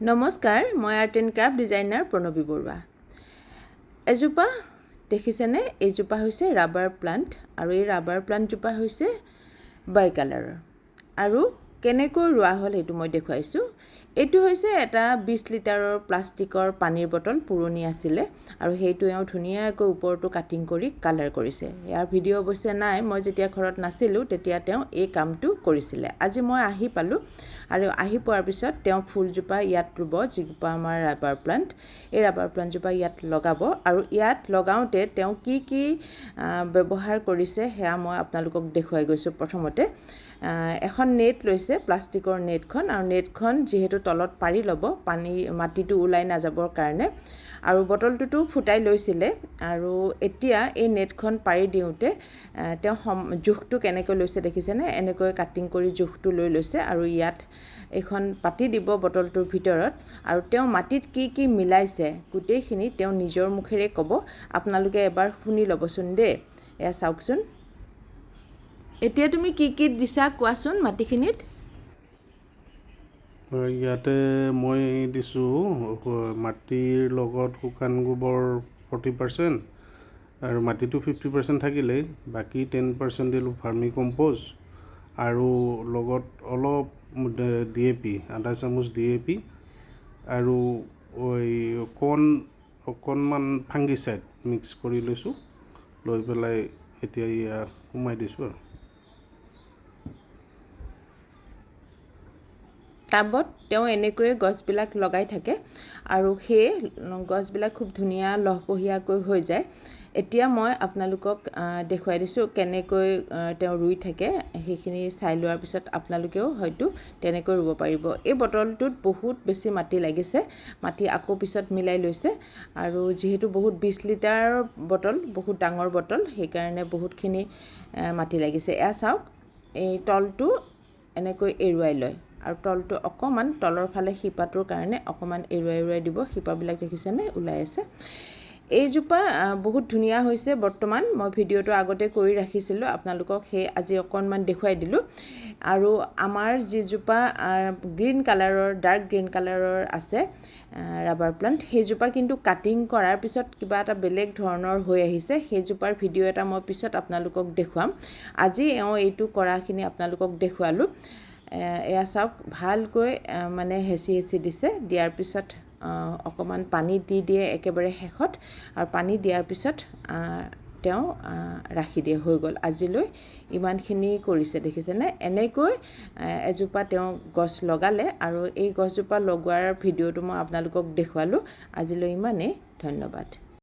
নমস্কাৰ, মই art and craft designer Pranavi Barua. এজোপা দেখিছেনে? এইজোপা হৈছে ৰাবাৰ প্লাণ্ট আৰু এই ৰাবাৰ প্লাণ্টজোপা হৈছে বাই কালাৰৰ। আৰু কেনেকৈ ৰোৱা হ'ল সেইটো মই দেখুৱাইছোঁ। এইটো হৈছে এটা 20 লিটাৰৰ প্লাষ্টিকৰ পানীৰ বটল, পুৰণি আছিলে আৰু সেইটো এওঁ ধুনীয়াকৈ ওপৰটো কাটিং কৰি কালাৰ কৰিছে। ইয়াৰ ভিডিঅ' অৱশ্যে নাই, মই যেতিয়া ঘৰত নাছিলোঁ তেতিয়া তেওঁ এই কামটো কৰিছিলে। আজি মই আহি পালোঁ আৰু আহি পোৱাৰ পিছত তেওঁ ফুলজোপা ইয়াত ৰুব, যিজোপা আমাৰ ৰাবাৰ প্লাণ্ট। এই ৰাবাৰ প্লাণ্টজোপা ইয়াত লগাব আৰু ইয়াত লগাওঁতে তেওঁ কি কি ব্যৱহাৰ কৰিছে সেয়া মই আপোনালোকক দেখুৱাই গৈছোঁ। প্ৰথমতে এখন নেট লৈছে, প্লাষ্টিকৰ নেটখন, আৰু নেটখন যিহেতু তলত পাৰি ল'ব মাটিটো ওলাই নাযাবৰ কাৰণে, আৰু বটলটোতো ফুটাই লৈছিলে। আৰু এতিয়া এই নেটখন পাৰি দিওঁতে তেওঁ জোখটো কেনেকৈ লৈছে দেখিছেনে? এনেকৈ কাটিং কৰি জোখটো লৈ লৈছে আৰু ইয়াত এইখন পাতি দিব বটলটোৰ ভিতৰত। আৰু তেওঁ মাটিত কি কি মিলাইছে গোটেইখিনি তেওঁ নিজৰ মুখেৰে ক'ব। আপোনালোকে এবাৰ শুনি ল'বচোন দেই। এয়া চাওকচোন। এতিয়া তুমি কি কি দিছা কোৱাচোন মাটিখিনিত? ইয়াতে মই দিছোঁ মাটিৰ লগত শুকান গোবৰ 40% আৰু মাটিটো 50% থাকিলেই, বাকী 10% দিলোঁ ভাৰ্মি কম্প'জ আৰু লগত অলপ DAP, আধা চামুচ DAP আৰু অকণমান ফাংগিচাইড মিক্স কৰি লৈছোঁ। লৈ পেলাই এতিয়া ইয়াত সোমাই দিছোঁ আৰু। টাবত তেওঁ এনেকৈয়ে গছবিলাক লগাই থাকে আৰু সেই গছবিলাক খুব ধুনীয়া লহপহীয়াকৈ হৈ যায়। এতিয়া মই আপোনালোকক দেখুৱাই দিছোঁ কেনেকৈ তেওঁ ৰুই থাকে। সেইখিনি চাই লোৱাৰ পিছত আপোনালোকেও হয়তো তেনেকৈ ৰুব পাৰিব। এই বটলটোত বহুত বেছি মাটি লাগিছে, মাটি আকৌ পিছত মিলাই লৈছে। আৰু যিহেতু বহুত 20 লিটাৰৰ বটল, বহুত ডাঙৰ বটল, সেইকাৰণে বহুতখিনি মাটি লাগিছে। এয়া চাওক, এই তলটো এনেকৈ এৰুৱাই লয় আৰু তলটো অকণমান তলৰ ফালে শিপাটোৰ কাৰণে অকণমান এৰুৱাই দিব। শিপাবিলাক দেখিছেনে ওলাই আছে। এইজোপা বহুত ধুনীয়া হৈছে বৰ্তমান। মই ভিডিঅ'টো আগতে কৰি ৰাখিছিলোঁ, আপোনালোকক সেই আজি অকণমান দেখুৱাই দিলোঁ। আৰু আমাৰ যিজোপা গ্ৰীণ কালাৰৰ, ডাৰ্ক গ্ৰীণ কালাৰৰ আছে ৰাবাৰ প্লাণ্ট, সেইজোপা কিন্তু কাটিং কৰাৰ পিছত কিবা এটা বেলেগ ধৰণৰ হৈ আহিছে। সেইজোপাৰ ভিডিঅ' এটা মই পিছত আপোনালোকক দেখুৱাম। আজি এইটো কৰাখিনি আপোনালোকক দেখুৱালোঁ। এয়া চাওক, ভালকৈ মানে হেঁচি দিছে। দিয়াৰ পিছত অকণমান পানী দিয়ে একেবাৰে শেষত, আৰু পানী দিয়াৰ পিছত তেওঁ ৰাখি দিয়ে। হৈ গ'ল আজিলৈ ইমানখিনি কৰিছে দেখিছেনে? এনেকৈ এজোপা তেওঁ গছ লগালে আৰু এই গছজোপা লগোৱাৰ ভিডিঅ'টো মই আপোনালোকক দেখুৱালোঁ। আজিলৈ ইমানেই। ধন্যবাদ।